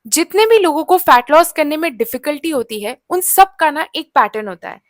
जितने भी लोगों को फैट लॉस करने में डिफिकल्टी होती है उन सब का ना एक पैटर्न होता है।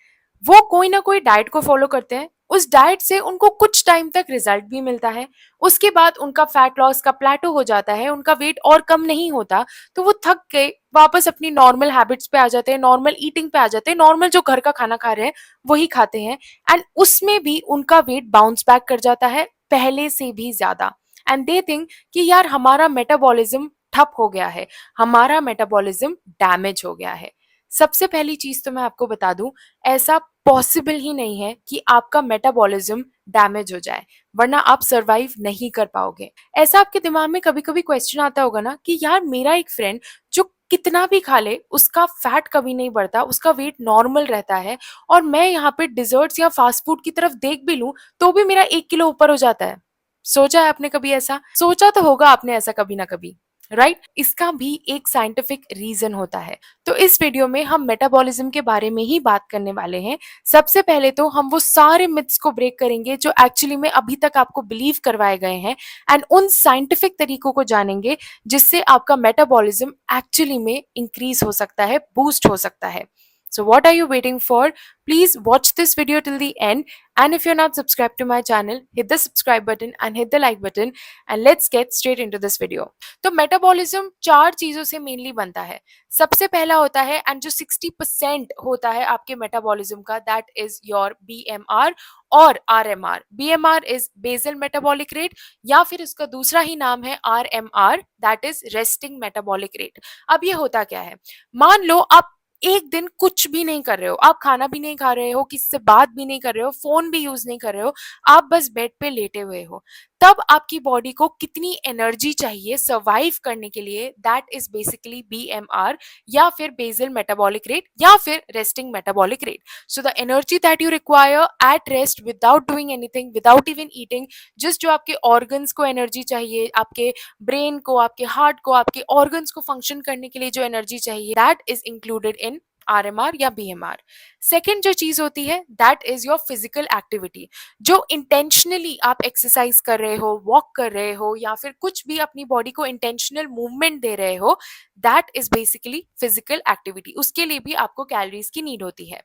वो कोई ना कोई डाइट को फॉलो करते हैं, उस डाइट से उनको कुछ टाइम तक रिजल्ट भी मिलता है, उसके बाद उनका फैट लॉस का प्लेटो हो जाता है, उनका वेट और कम नहीं होता, तो वो थक के वापस अपनी नॉर्मल हैबिट्स पे आ जाते हैं, नॉर्मल ईटिंग पे आ जाते हैं, नॉर्मल जो घर का खाना खा रहे हैं वही खाते हैं। एंड उसमें भी उनका वेट बाउंस बैक कर जाता है पहले से भी ज्यादा। एंड दे थिंक कि यार हमारा मेटाबॉलिज्म ठप हो गया है, हमारा मेटाबॉलिज्म डैमेज हो गया है। सबसे पहली चीज तो मैं आपको बता दूं, ऐसा पॉसिबल ही नहीं है कि आपका मेटाबॉलिज्म डैमेज हो जाए, वरना आप सरवाइव नहीं कर पाओगे। ऐसा आपके दिमाग में कभी कभी क्वेश्चन आता होगा ना कि यार मेरा एक फ्रेंड जो कितना भी खा ले उसका फैट कभी नहीं बढ़ता, उसका वेट नॉर्मल रहता है, और मैं यहाँ पे डिजर्ट्स या फास्ट फूड की तरफ देख भी लूं तो भी मेरा 1 किलो ऊपर हो जाता है। सोचा है आपने कभी ऐसा? सोचा तो होगा आपने ऐसा कभी ना कभी, राइट? इसका भी एक साइंटिफिक रीजन होता है। तो इस वीडियो में हम मेटाबॉलिज्म के बारे में ही बात करने वाले हैं। सबसे पहले तो हम वो सारे मिथ्स को ब्रेक करेंगे जो एक्चुअली में अभी तक आपको बिलीव करवाए गए हैं, एंड उन साइंटिफिक तरीकों को जानेंगे जिससे आपका मेटाबॉलिज्म एक्चुअली में इंक्रीज हो सकता है, बूस्ट हो सकता है। So what are you waiting for? Please watch this video till the end. And if you're not subscribed to my channel, hit the subscribe button and hit the like button. And let's get straight into this video. तो metabolism चार चीजों से mainly बनता है। सबसे पहला होता है, एंड जो 60% होता है आपके मेटाबॉलिज्म का, दैट इज योर BMR और RMR। BMR is basal metabolic rate, या फिर इसका दूसरा ही नाम है RMR, that is resting metabolic rate. अब ये होता क्या है, मान लो आप एक दिन कुछ भी नहीं कर रहे हो, आप खाना भी नहीं खा रहे हो, किसी से बात भी नहीं कर रहे हो, फोन भी यूज नहीं कर रहे हो, आप बस बेड पे लेटे हुए हो, तब आपकी बॉडी को कितनी एनर्जी चाहिए सर्वाइव करने के लिए, दैट इज बेसिकली BMR, या फिर बेसल मेटाबॉलिक रेट, या फिर resting metabolic rate. So the energy that you require at rest without doing anything, without even eating, just जो आपके ऑर्गन्स को एनर्जी चाहिए, आपके ब्रेन को, आपके हार्ट को, आपके ऑर्गन्स को फंक्शन करने के लिए जो एनर्जी चाहिए, that is included in RMR या BMR। सेकेंड जो चीज होती है, that is your physical activity. जो इंटेंशनली आप एक्सरसाइज कर रहे हो, वॉक कर रहे हो, या फिर कुछ भी अपनी बॉडी को इंटेंशनल मूवमेंट दे रहे हो, that is basically physical activity. उसके लिए भी आपको कैलोरीज की नीड होती है।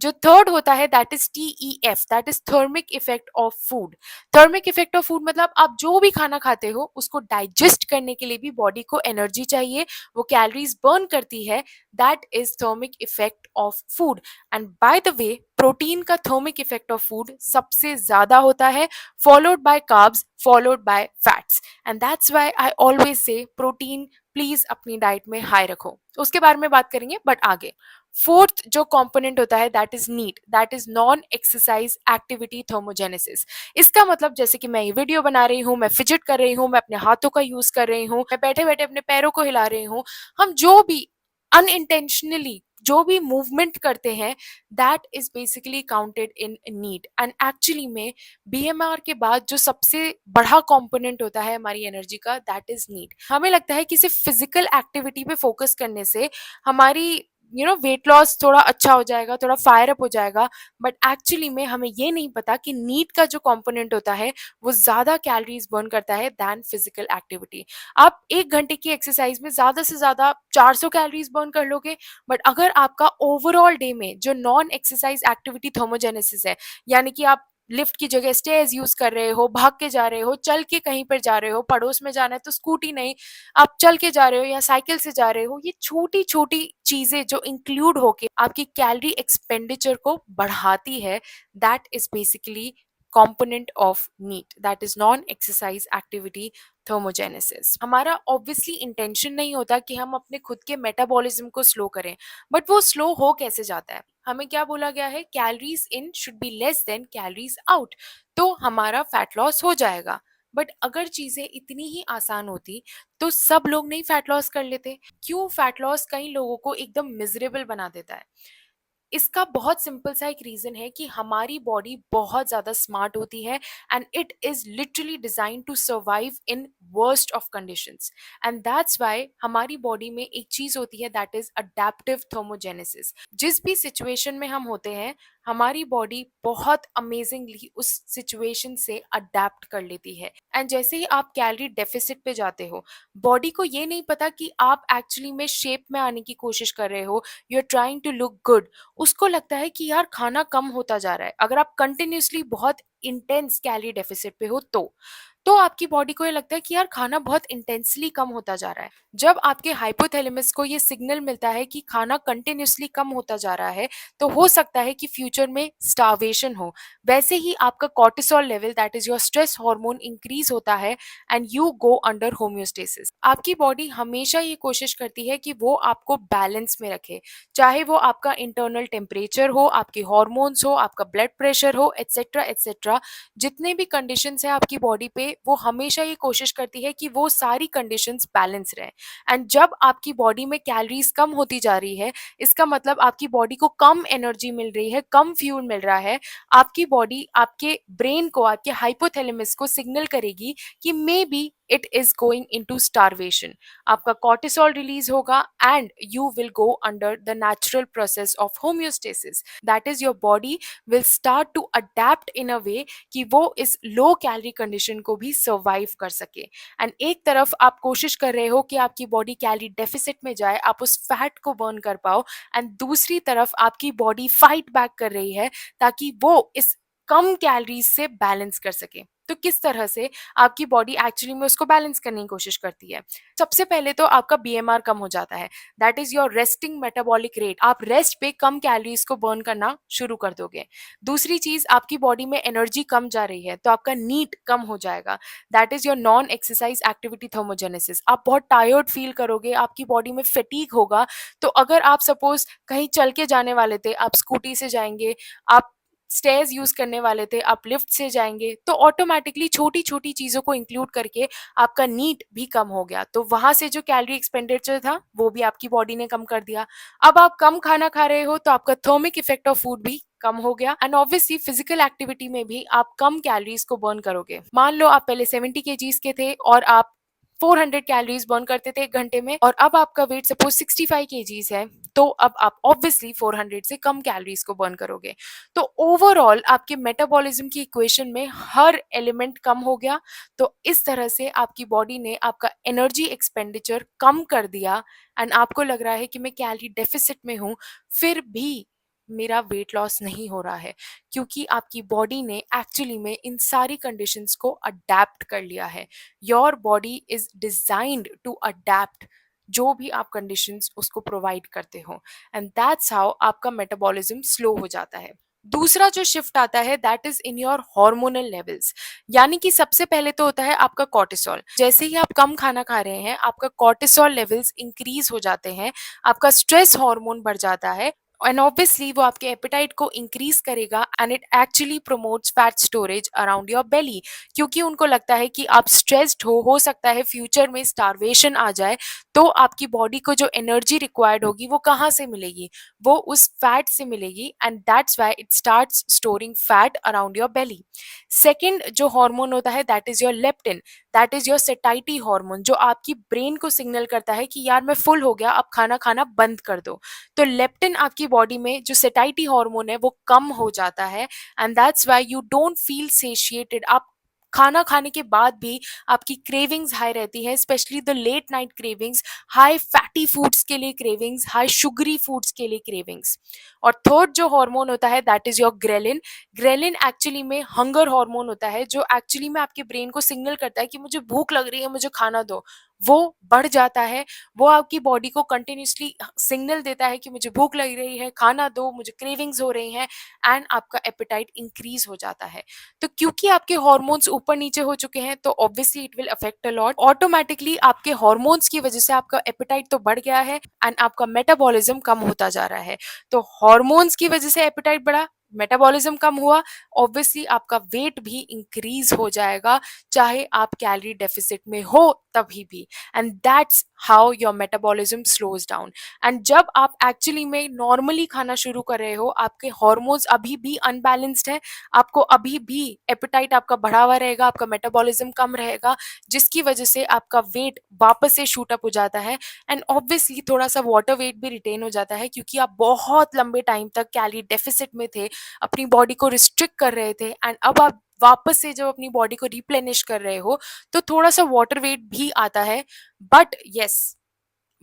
जो थर्ड होता है, that is TEF, that is thermic effect of food. Thermic effect of food मतलब आप जो भी खाना खाते हो उसको डाइजेस्ट करने के लिए भी बॉडी को एनर्जी चाहिए, वो कैलोरीज बर्न करती है, that is thermic effect of food. And by the way, protein का थर्मिक इफेक्ट ऑफ फूड सबसे ज्यादा होता है, followed by carbs, followed by fats. And that's why I always say protein please अपनी diet में high रखो। उसके बारे में बात करेंगे बट आगे। फोर्थ जो कंपोनेंट होता है, that is NEAT, that is non exercise activity thermogenesis. इसका मतलब जैसे कि मैं ये वीडियो बना रही हूँ, मैं फिजिट कर रही हूँ, मैं अपने हाथों का यूज कर रही हूँ, मैं बैठे बैठे अपने पैरों को हिला रही हूँ, हम जो भी अनइंटेंशनली जो भी मूवमेंट करते हैं, that is basically counted in need. And actually में BMR के बाद जो सबसे बड़ा कंपोनेंट होता है हमारी एनर्जी का, दैट इज नीड। हमें लगता है कि सिर्फ फिजिकल एक्टिविटी पे फोकस करने से हमारी वेट लॉस थोड़ा अच्छा हो जाएगा, थोड़ा फायर अप हो जाएगा, बट एक्चुअली में हमें ये नहीं पता कि नीट का जो कंपोनेंट होता है वो ज्यादा कैलोरीज बर्न करता है दैन फिजिकल एक्टिविटी। आप 1 घंटे की एक्सरसाइज में ज्यादा से ज्यादा 400 कैलोरीज बर्न कर लोगे, बट अगर आपका ओवरऑल डे में जो नॉन एक्सरसाइज एक्टिविटी थर्मोजेनेसिस है, यानी कि आप लिफ्ट की जगह स्टेयर्स यूज कर रहे हो, भाग के जा रहे हो, चल के कहीं पर जा रहे हो, पड़ोस में जाना है तो स्कूटी नहीं, आप चल के जा रहे हो या साइकिल से जा रहे हो, ये छोटी छोटी चीजें जो इंक्लूड होके आपकी कैलोरी एक्सपेंडिचर को बढ़ाती है, that is basically component of NEAT, that is non exercise activity thermogenesis। हमारा ऑब्वियसली इंटेंशन नहीं होता कि हम अपने खुद के मेटाबॉलिज्म को स्लो करें, बट वो स्लो हो कैसे जाता है? हमें क्या बोला गया है, calories in should be less than calories out, तो हमारा फैट लॉस हो जाएगा। बट अगर चीजें इतनी ही आसान होती तो सब लोग नहीं फैट लॉस कर लेते? क्यों फैट लॉस कई लोगों को एकदम मिजरेबल बना देता है? इसका बहुत सिंपल सा एक रीजन है कि हमारी बॉडी बहुत ज्यादा स्मार्ट होती है, and it is literally design to survive in worst of conditions. And that's why हमारी बॉडी में एक चीज होती है, दैट इज अडेप्टिव थर्मोजेनेसिस। जिस भी सिचुएशन में हम होते हैं, हमारी बॉडी बहुत अमेजिंगली उस सिचुएशन से अडेप्ट कर लेती है। एंड जैसे ही आप कैलोरी डेफिसिट पे जाते हो, बॉडी को ये नहीं पता कि आप एक्चुअली में शेप में आने की कोशिश कर रहे हो, you are trying to look good. उसको लगता है कि यार खाना कम होता जा रहा है। अगर आप कंटिन्यूसली बहुत इंटेंस कैलोरी डेफिसिट पे हो तो आपकी बॉडी को ये लगता है कि यार खाना बहुत इंटेंसली कम होता जा रहा है। जब आपके हाइपोथैलेमस को ये सिग्नल मिलता है कि खाना कंटिन्यूसली कम होता जा रहा है, तो हो सकता है कि फ्यूचर में स्टार्वेशन हो। वैसे ही आपका cortisol level, that is your stress hormone, increase होता है and you go under homeostasis. आपकी बॉडी हमेशा ये कोशिश करती है कि वो आपको बैलेंस में रखे, चाहे वो आपका इंटरनल टेम्परेचर हो, आपके हॉर्मोन्स हो, आपका ब्लड प्रेशर हो, एटसेट्रा एटसेट्रा। जितने भी कंडीशंस है आपकी बॉडी पे, वो हमेशा ये कोशिश करती है कि वो सारी कंडीशंस बैलेंस रहें। एंड जब आपकी बॉडी में कैलोरीज कम होती जा रही है, इसका मतलब आपकी बॉडी को कम एनर्जी मिल रही है, कम फ्यूल मिल रहा है। आपकी बॉडी आपके ब्रेन को, आपके हाइपोथैलेमस को सिग्नल करेगी कि may be it is going into starvation. आपका कॉर्टिसोल रिलीज होगा and you will go under the natural process of homeostasis. That is your body will start to adapt in a way कि वो इस low calorie condition को भी survive कर सके। And एक तरफ आप कोशिश कर रहे हो कि आपकी बॉडी कैलोरी डेफिसिट में जाए, आप उस फैट को बर्न कर पाओ, एंड दूसरी तरफ आपकी बॉडी फाइट बैक कर रही है ताकि वो इस कम कैलोरीज से बैलेंस कर सके। तो किस तरह से आपकी बॉडी एक्चुअली में उसको बैलेंस करने की कोशिश करती है? सबसे पहले तो आपका बीएमआर कम हो जाता है, that is your resting metabolic rate. आप रेस्ट पे कम कैलोरीज को बर्न करना शुरू कर दोगे। दूसरी चीज, आपकी बॉडी में एनर्जी कम जा रही है तो आपका नीड कम हो जाएगा, that is your non exercise activity thermogenesis. आप बहुत टायर्ड फील करोगे, आपकी बॉडी में फटीग होगा। तो अगर आप सपोज कहीं चल के जाने वाले थे, आप स्कूटी से जाएंगे, आप स्टेयर्स यूज करने वाले थे, आप लिफ्ट से जाएंगे, तो ऑटोमेटिकली छोटी छोटी चीजों को इंक्लूड करके आपका नीड भी कम हो गया। तो वहां से जो कैलोरी एक्सपेंडिचर था वो भी आपकी बॉडी ने कम कर दिया। अब आप कम खाना खा रहे हो तो आपका थर्मिक इफेक्ट ऑफ फूड भी कम हो गया। एंड ऑब्वियसली फिजिकल एक्टिविटी में भी आप कम कैलोरीज को बर्न करोगे। मान लो आप पहले 70 केजीज के थे और आप 400 कैलोरीज बर्न करते थे 1 घंटे में, और अब आपका वेट सपोज 65 केजीज है, तो अब आप ऑब्वियसली 400 से कम कैलोरीज को बर्न करोगे। तो ओवरऑल आपके मेटाबॉलिज्म की इक्वेशन में हर एलिमेंट कम हो गया। तो इस तरह से आपकी बॉडी ने आपका एनर्जी एक्सपेंडिचर कम कर दिया एंड आपको लग रहा है कि मैं कैलोरी डेफिसिट में हूँ, फिर भी मेरा वेट लॉस नहीं हो रहा है, क्योंकि आपकी बॉडी ने एक्चुअली में इन सारी कंडीशंस को अडेप्ट कर लिया है। Your body is designed to adapt जो भी आप कंडीशंस उसको प्रोवाइड करते हो, एंड दैट्स हाउ आपका मेटाबॉलिज्म स्लो हो जाता है। दूसरा जो शिफ्ट आता है that is in your hormonal levels. यानी कि सबसे पहले तो होता है आपका कॉर्टिसोल। जैसे ही आप कम खाना खा रहे हैं, आपका कॉर्टिसोल लेवल्स इंक्रीज हो जाते हैं, आपका स्ट्रेस हार्मोन बढ़ जाता है, एंड ऑब्वियसली वो आपके एपेटाइट को इंक्रीज करेगा and it actually promotes fat storage around your belly. क्योंकि उनको लगता है कि आप स्ट्रेस्ड हो सकता है फ्यूचर में स्टारवेशन आ जाए, तो आपकी बॉडी को जो एनर्जी रिक्वायर्ड होगी वो कहाँ से मिलेगी? वो उस फैट से मिलेगी, and that's why it starts storing fat around your belly. Second जो हार्मोन होता है that is your leptin, that is your सेटाइटी hormone, जो आपकी ब्रेन को सिग्नल करता है कि यार मैं फुल हो गया, अब खाना खाना बंद कर दो। तो लेप्टिन आपकी बॉडी में जो सेटाइटी हार्मोन है वो कम हो जाता है, and that's why you don't feel satiated. आप खाना खाने के बाद भी आपकी क्रेविंग्स हाई रहती है, specially the late night cravings, high fatty foods के लिए क्रेविंग्स, हाई शुगरी फूड्स के लिए क्रेविंग्स। और थर्ड जो हार्मोन होता है that is your ghrelin. Ghrelin actually में हंगर हार्मोन होता है, जो एक्चुअली में आपके ब्रेन को सिग्नल करता है कि मुझे भूख लग रही है, मुझे खाना दो। वो बढ़ जाता है, वो आपकी बॉडी को कंटिन्यूसली सिग्नल देता है कि मुझे भूख लग रही है, खाना दो, मुझे क्रेविंग्स हो रही हैं, एंड आपका एपेटाइट इंक्रीज हो जाता है। तो क्योंकि आपके हॉर्मोन्स ऊपर नीचे हो चुके हैं, तो obviously it will affect a lot. Automatically आपके हॉर्मोन्स की वजह से आपका एपेटाइट तो बढ़ गया है एंड आपका मेटाबॉलिज्म कम होता जा रहा है। तो हॉर्मोन्स की वजह से एपेटाइट बढ़ा, मेटाबॉलिज्म कम हुआ, ऑब्वियसली आपका वेट भी इंक्रीज हो जाएगा, चाहे आप कैलोरी डेफिसिट में हो तभी भी। And that's how your metabolism slows down. And जब आप एक्चुअली में नॉर्मली खाना शुरू कर रहे हो, आपके हॉर्मोन्स अभी भी अनबैलेंस्ड है, आपको अभी भी एपेटाइट आपका बढ़ा हुआ रहेगा, आपका मेटाबॉलिज्म कम रहेगा, जिसकी वजह से आपका वेट वापस से शूट अप हो जाता है, एंड ऑब्वियसली थोड़ा सा वाटर वेट भी रिटेन हो जाता है, क्योंकि आप बहुत लंबे टाइम तक कैलोरी डेफिसिट में थे, अपनी बॉडी को रिस्ट्रिक्ट कर रहे थे एंड अब आप वापस से जब अपनी बॉडी को रिप्लेनिश कर रहे हो तो थोड़ा सा वाटर वेट भी आता है, बट यस,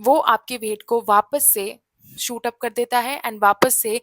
वो आपके वेट को वापस से शूट अप कर देता है एंड वापस से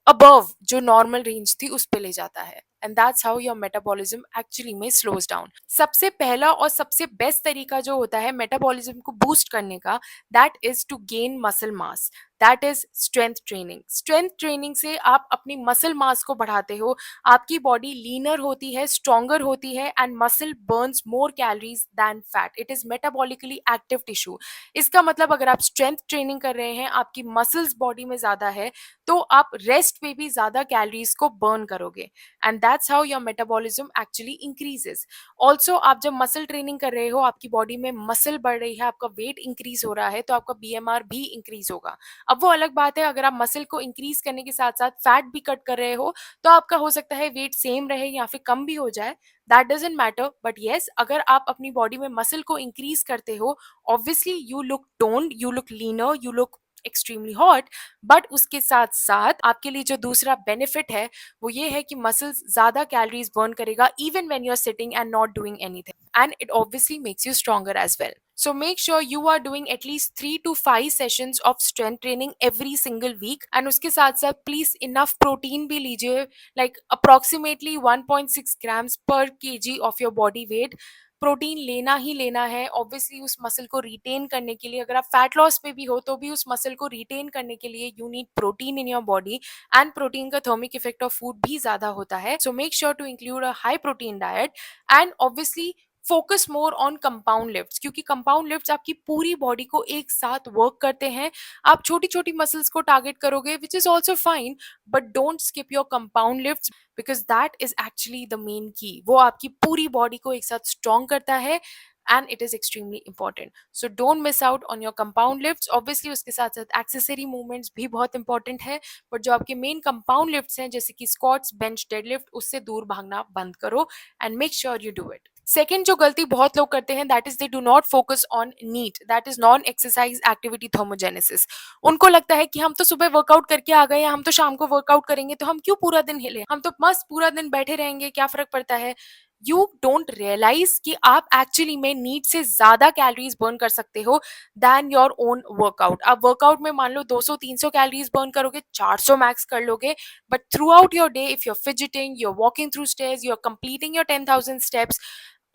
अबव जो नॉर्मल रेंज थी उस पे ले जाता है and that's how your metabolism actually में स्लोज डाउन। सबसे पहला और सबसे बेस्ट तरीका जो होता है मेटाबॉलिज्म को बूस्ट करने का, that is to gain muscle mass, that is strength training. Strength training से आप अपनी मसल मास को बढ़ाते हो, आपकी बॉडी लीनर होती है, स्ट्रॉन्गर होती है and muscle burns more calories than fat. It is metabolically active tissue. इसका मतलब अगर आप स्ट्रेंथ ट्रेनिंग कर रहे हैं, आपकी मसल्स बॉडी में ज्यादा है, तो आप रेस्ट पे भी ज्यादा कैलोरीज को बर्न करोगे and that's how your metabolism actually increases. Also आप जब मसल ट्रेनिंग कर रहे हो, आपकी बॉडी में मसल बढ़ रही है, आपका वेट इंक्रीज हो रहा है, तो आपका बीएमआर भी इंक्रीज होगा। अब वो अलग बात है अगर आप मसल को इंक्रीज करने के साथ साथ फैट भी कट कर रहे हो, तो आपका हो सकता है वेट सेम रहे या फिर कम भी हो जाए, that doesn't matter. But yes, अगर आप अपनी बॉडी में मसल को इंक्रीज करते हो, obviously you look toned, you look linear, you look extremely hot. But उसके साथ साथ आपके लिए जो दूसरा बेनिफिट है वो ये है कि मसल्स ज्यादा कैलोरीज बर्न करेगा even when you are sitting and not doing anything, and it obviously makes you stronger as well. So make sure you are doing at least 3 to 5 sessions of strength training every single week, and उसके साथ साथ please enough protein भी लीजिए, like approximately 1.6 grams per kg of your body weight। Protein लेना ही लेना है obviously उस muscle को रिटेन करने के लिए। अगर आप फैट लॉस पे भी हो तो भी उस मसल को रिटेन करने के लिए you need protein in your body, and protein का थर्मिक इफेक्ट ऑफ फूड भी ज्यादा होता है। So make sure to include a high protein diet and obviously focus more on compound lifts, क्योंकि कंपाउंड लिफ्ट्स आपकी पूरी बॉडी को एक साथ वर्क करते हैं। आप छोटी छोटी मसल्स को टारगेट करोगे which is also fine, but don't skip your compound lifts because that is actually the main की। वो आपकी पूरी बॉडी को एक साथ स्ट्रॉन्ग करता है and it is extremely important. So don't miss out on your compound lifts. Obviously उसके साथ साथ एक्सेसरी मूवमेंट्स भी बहुत इंपॉर्टेंट है, बट जो आपके मेन कंपाउंड लिफ्ट्स हैं जैसे कि स्क्वाट्स, बेंच, डेडलिफ्ट, उससे दूर भागना बंद करो and make sure you do it. Second जो गलती बहुत लोग करते हैं that is they do not focus on NEAT, that is non exercise activity thermogenesis. उनको लगता है कि हम तो सुबह वर्कआउट करके आ गए, हम तो शाम को वर्कआउट करेंगे, तो हम क्यों पूरा दिन हिले, हम तो मस्त पूरा दिन बैठे रहेंगे, क्या फर्क पड़ता है। यू डोंट रियलाइज कि आप एक्चुअली में नीड से ज्यादा कैलोरीज बर्न कर सकते हो दैन योर ओन वर्कआउट। आप वर्कआउट में मान लो 200-300 कैलोरीज बर्न करोगे, 400 मैक्स कर लोगे, but throughout your day if you are fidgeting, you are walking through stairs, you are completing your 10,000 steps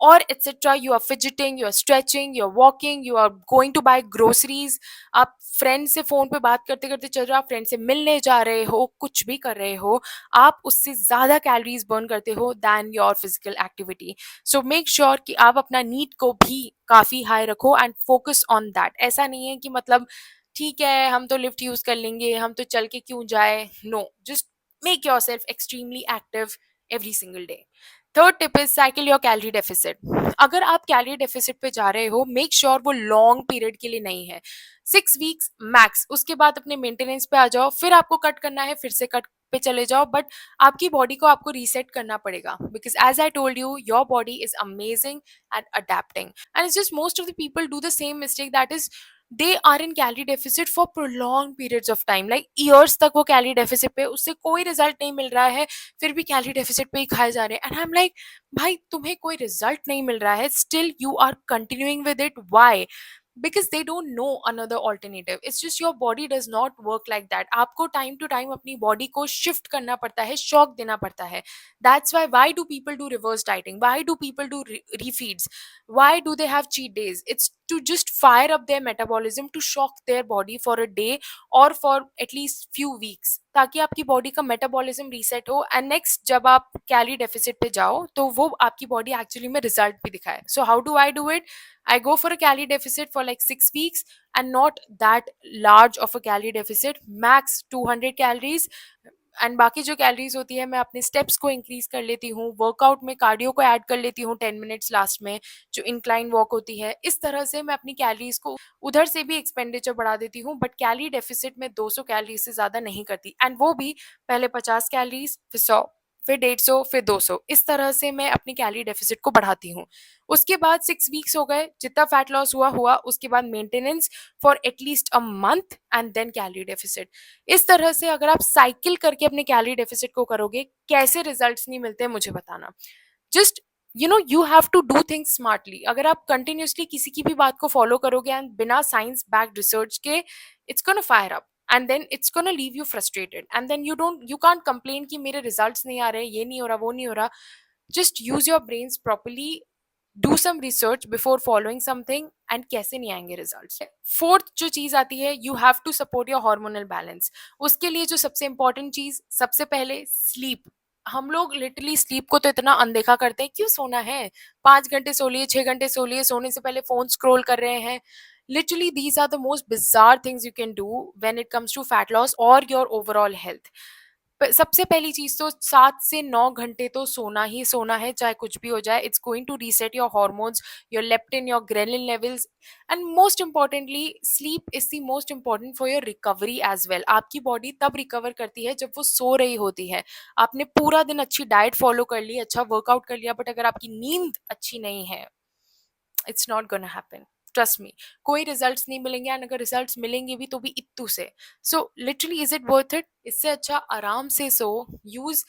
or etc, you are fidgeting, you are stretching, you are walking, you are going to buy groceries, आप friend से phone पे बात करते करते चल रहे हो, आप फ्रेंड से मिलने जा रहे हो, कुछ भी कर रहे हो, आप उससे ज्यादा कैलोरीज बर्न करते हो then your physical activity. So make sure कि आप अपना नीड को भी काफी हाई रखो एंड फोकस ऑन दैट। ऐसा नहीं है कि मतलब ठीक है हम तो लिफ्ट यूज कर लेंगे, हम तो चल के क्यों जाए, no, just make yourself extremely active every single day. Third tip is cycle your calorie deficit. अगर आप कैलोरी डेफिसिट पे जा रहे हो, मेक श्योर वो लॉन्ग पीरियड के लिए नहीं है, 6 weeks मैक्स, उसके बाद अपने मेंटेनेंस पे आ जाओ, फिर आपको कट करना है फिर से कट पे चले जाओ, बट आपकी बॉडी को आपको रीसेट करना पड़ेगा because as I told you your body is amazing at adapting and it's just most of the people do the same mistake, that is they are in calorie deficit for prolong periods of time, like years तक वो calorie deficit पे, उससे कोई result नहीं मिल रहा है, फिर भी कैलोरी डेफिसिट पे ही खाए जा रहे हैं। एंड आई एम लाइक भाई तुम्हें कोई रिजल्ट नहीं मिल रहा है, still you are continuing with it, why? because they don't know another alternative, it's just your body does not work like that। आपको टाइम टू टाइम अपनी बॉडी को शिफ्ट करना पड़ता है, शॉक देना पड़ता है। that's why do people do reverse dieting, why do people do refeeds, why do they have cheat days? It's to just fire up their metabolism, to shock their body for a day or for at least few weeks, ताकि आपकी body का metabolism reset हो and next जब आप calorie deficit पे जाओ तो वो आपकी बॉडी एक्चुअली में रिजल्ट भी दिखाए। So how do I do it? I go for a calorie deficit for like 6 weeks and not that large of a calorie deficit, max 200 calories, and बाकी जो कैलोरीज होती है मैं अपने स्टेप्स को इंक्रीज कर लेती हूँ, वर्कआउट में कार्डियो को ऐड कर लेती हूँ 10 मिनट्स लास्ट में, जो इंक्लाइन वॉक होती है। इस तरह से मैं अपनी कैलोरीज को उधर से भी एक्सपेंडिचर बढ़ा देती हूँ, बट कैलोरी डेफिसिट में 200 कैलोरीज से ज़्यादा नहीं करती, एंड वो भी पहले 50 कैलोरीज फिर 100 फिर 150, फिर 200, इस तरह से मैं अपनी कैलोरी डेफिसिट को बढ़ाती हूँ। उसके बाद 6 वीक्स हो गए, जितना फैट लॉस हुआ हुआ, उसके बाद maintenance for at least a month and then calorie deficit. इस तरह से अगर आप साइकिल करके अपने कैलोरी डेफिसिट को करोगे, कैसे रिजल्ट्स नहीं मिलते मुझे बताना। Just you have to do things smartly. अगर आप कंटिन्यूसली किसी की भी बात को फॉलो करोगे एंड बिना साइंस बैक्ड रिसर्च के, it's gonna fire up and then it's gonna leave you frustrated and then you can't complain कि मेरे रिजल्ट्स नहीं आ रहे, ये नहीं हो रहा, वो नहीं हो रहा। Just use your brains properly, do some research before following something, and कैसे नहीं आएंगे रिजल्ट्स। फोर्थ जो चीज आती है, you have to support your hormonal balance. उसके लिए जो सबसे इंपॉर्टेंट चीज, सबसे पहले स्लीप। हम लोग लिटरली स्लीप को तो इतना अनदेखा करते हैं, क्यों सोना है, 5 घंटे सो लिए, 6 घंटे सो लिए, सोने से पहले फोन स्क्रॉल कर रहे हैं। Literally these are the most bizarre things you can do when it comes to fat loss और योर ओवरऑल हेल्थ। सबसे पहली चीज तो 7 से 9 घंटे तो सोना ही सोना है, चाहे कुछ भी हो जाए। It's going to reset your hormones, your leptin, your ghrelin levels, and most importantly sleep is the most important for your recovery as well. आपकी बॉडी तब रिकवर करती है जब वो सो रही होती है। आपने पूरा दिन अच्छी डाइट फॉलो कर ली, अच्छा वर्कआउट कर लिया, बट अगर आपकी नींद अच्छी नहीं है, it's not gonna happen, trust me. कोई रिजल्ट्स नहीं मिलेंगे, एंड अगर रिजल्ट्स मिलेंगे भी तो भी इत्तू से। So literally is it worth it? इससे अच्छा आराम से सो। Use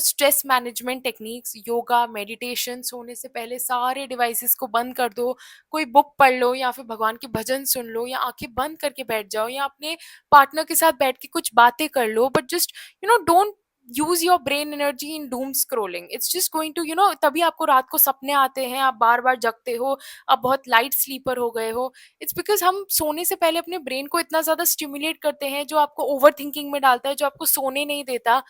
stress management techniques, yoga, meditation. सोने से पहले सारे डिवाइसेस को बंद कर दो, कोई बुक पढ़ लो, या फिर भगवान के भजन सुन लो, या आंखें बंद करके बैठ जाओ, या अपने पार्टनर के साथ बैठ के कुछ बातें कर लो, but just don't use your brain energy in doom scrolling. It's just going to तभी आपको रात को सपने आते हैं, आप बार बार जगते हो, आप बहुत लाइट स्लीपर हो गए हो। इट्स बिकॉज हम सोने से पहले अपने ब्रेन को इतना ज्यादा स्टिमुलेट करते हैं, जो आपको ओवर थिंकिंग में डालता है, जो आपको सोने नहीं देता।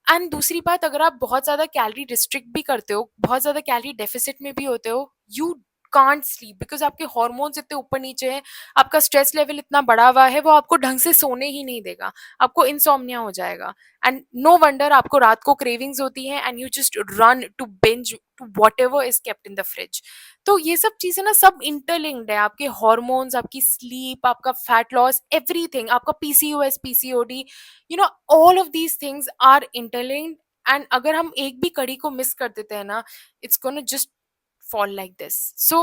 एंड दूसरी बात, अगर आप बहुत ज्यादा कैलोरी रिस्ट्रिक्ट भी करते हो, बहुत ज्यादा कैलोरी डेफिसिट में भी होते हो, यू कांट स्लीप बिकॉज आपके हॉर्मोन्स इतने ऊपर नीचे हैं, आपका स्ट्रेस लेवल इतना बढ़ा हुआ है, वो आपको ढंग से सोने ही नहीं देगा, आपको इंसोम्निया हो जाएगा। एंड नो वंडर आपको रात को क्रेविंग्स होती हैं, and you just run to binge to whatever is kept in the fridge. तो ये सब चीजें ना सब इंटरलिंक्ड है, आपके हॉर्मोन्स, आपकी स्लीप, आपका फैट लॉस, एवरीथिंग, आपका PCOS, PCOD, all of these things are interlinked. And अगर हम एक भी कड़ी को मिस कर देते हैं ना, it's gonna just fall like this. So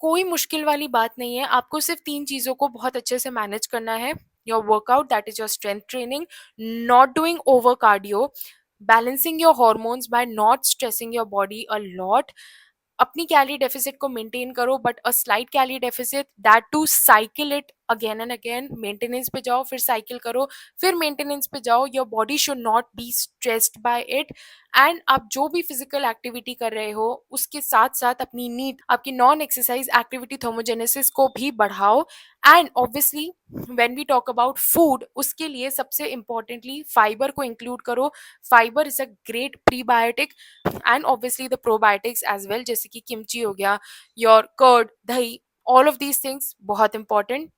कोई मुश्किल वाली बात नहीं है, आपको सिर्फ 3 चीज़ों को बहुत अच्छे से मैनेज करना है। Your workout, that is your strength training, not doing over cardio, balancing your hormones by not stressing your body a lot. अपनी कैलोरी डेफिसिट को मेंटेन करो, but a slight calorie deficit, that too cycle it again and again. Maintenance पे जाओ, फिर cycle करो, फिर maintenance पे जाओ। Your body should not be stressed by it. And आप जो भी फिजिकल एक्टिविटी कर रहे हो, उसके साथ साथ अपनी नीड, आपकी नॉन एक्सरसाइज एक्टिविटी थर्मोजेनेसिस को भी बढ़ाओ। And obviously when we talk about food, उसके लिए सबसे इंपॉर्टेंटली फाइबर को इंक्लूड करो। Fibre is a great prebiotic, and obviously the probiotics as well, जैसे कि किमची हो गया, योर कर्ड, दही, ऑल ऑफ दीज थिंग्स बहुत इंपॉर्टेंट।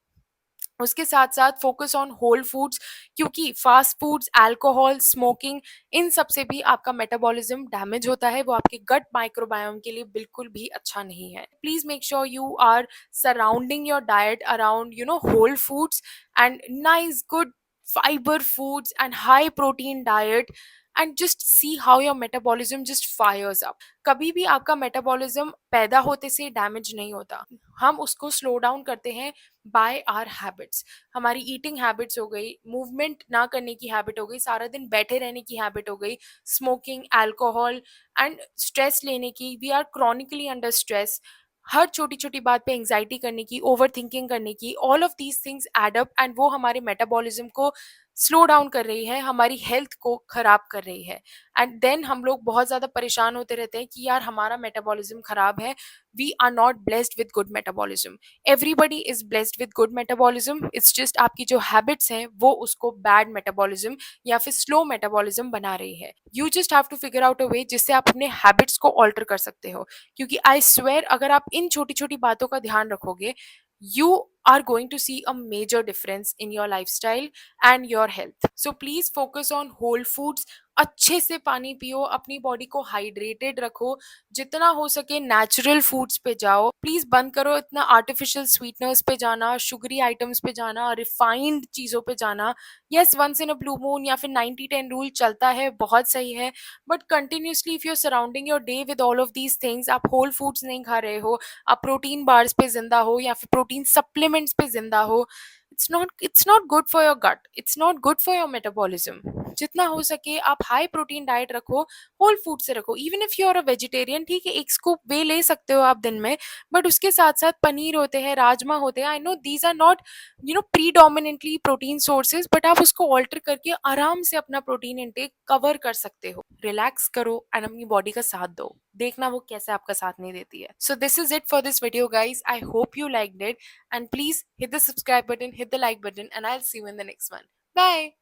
उसके साथ साथ फोकस ऑन होल फूड्स, क्योंकि फास्ट फूड्स, अल्कोहल, स्मोकिंग, इन सब से भी आपका मेटाबॉलिज्म डैमेज होता है, वो आपके गट माइक्रोबायोम के लिए बिल्कुल भी अच्छा नहीं है। Please make sure you are surrounding your diet around whole foods and nice good fiber foods and high protein diet, and just see how your metabolism just fires up. कभी भी आपका मेटाबॉलिज्म पैदा होते से डैमेज नहीं होता, हम उसको स्लो डाउन करते हैं बाय आवर हैबिट्स। हमारी ईटिंग हैबिट्स हो गई, मूवमेंट ना करने की हैबिट हो गई, सारा दिन बैठे रहने की हैबिट हो गई, स्मोकिंग, अल्कोहल, एंड स्ट्रेस लेने की, we are chronically under stress, हर छोटी छोटी बात पे एंजाइटी करने की, ओवर थिंकिंग करने की, all of these things add up, and वो हमारे मेटाबॉलिज्म को स्लो डाउन कर रही है, हमारी हेल्थ को खराब कर रही है। एंड देन हम लोग बहुत ज़्यादा परेशान होते रहते हैं कि यार हमारा मेटाबॉलिज्म खराब है। We are not blessed with good metabolism, everybody is blessed with good metabolism. It's just आपकी जो हैबिट्स हैं वो उसको बैड मेटाबॉलिज्म या फिर स्लो मेटाबॉलिज्म बना रही है। You just have to figure out a way जिससे आप अपने हैबिट्स को ऑल्टर कर सकते हो, क्योंकि आई स्वेयर अगर आप इन छोटी छोटी बातों का ध्यान रखोगे, you are going to see a major difference in your lifestyle and your health. So please focus on whole foods, अच्छे से पानी पियो, अपनी बॉडी को हाइड्रेटेड रखो, जितना हो सके नेचुरल फूड्स पे जाओ। प्लीज़ बंद करो इतना आर्टिफिशियल स्वीटनर्स पे जाना, शुगरी आइटम्स पे जाना, रिफाइंड चीज़ों पे जाना। Yes, once in a blue moon या फिर 90-10 रूल चलता है, बहुत सही है, but continuously if you are surrounding your day with all of these things, आप होल फूड्स नहीं खा रहे हो, आप प्रोटीन बार्स पे ज़िंदा हो या फिर प्रोटीन सप्लीमेंट्स पे ज़िंदा हो, it's not good for your gut, it's not good for your metabolism। जितना हो सके आप हाई प्रोटीन डाइट रखो, होल फूड से रखो। Even if you are a vegetarian, ठीक है, एक स्कूप वे ले सकते हो आप दिन में, बट उसके साथ साथ पनीर होते हैं, राजमा होते हैं। I know these are not predominantly protein sources, but आप उसको ऑल्टर करके आराम से अपना प्रोटीन इंटेक कवर कर सकते हो। रिलैक्स करो एंड अपनी बॉडी का साथ दो, देखना वो कैसे आपका साथ नहीं देती है। So this is it for this video guys, I hope you liked it, and please hit the subscribe button, hit the like button, and I'll see you in the next one. Bye.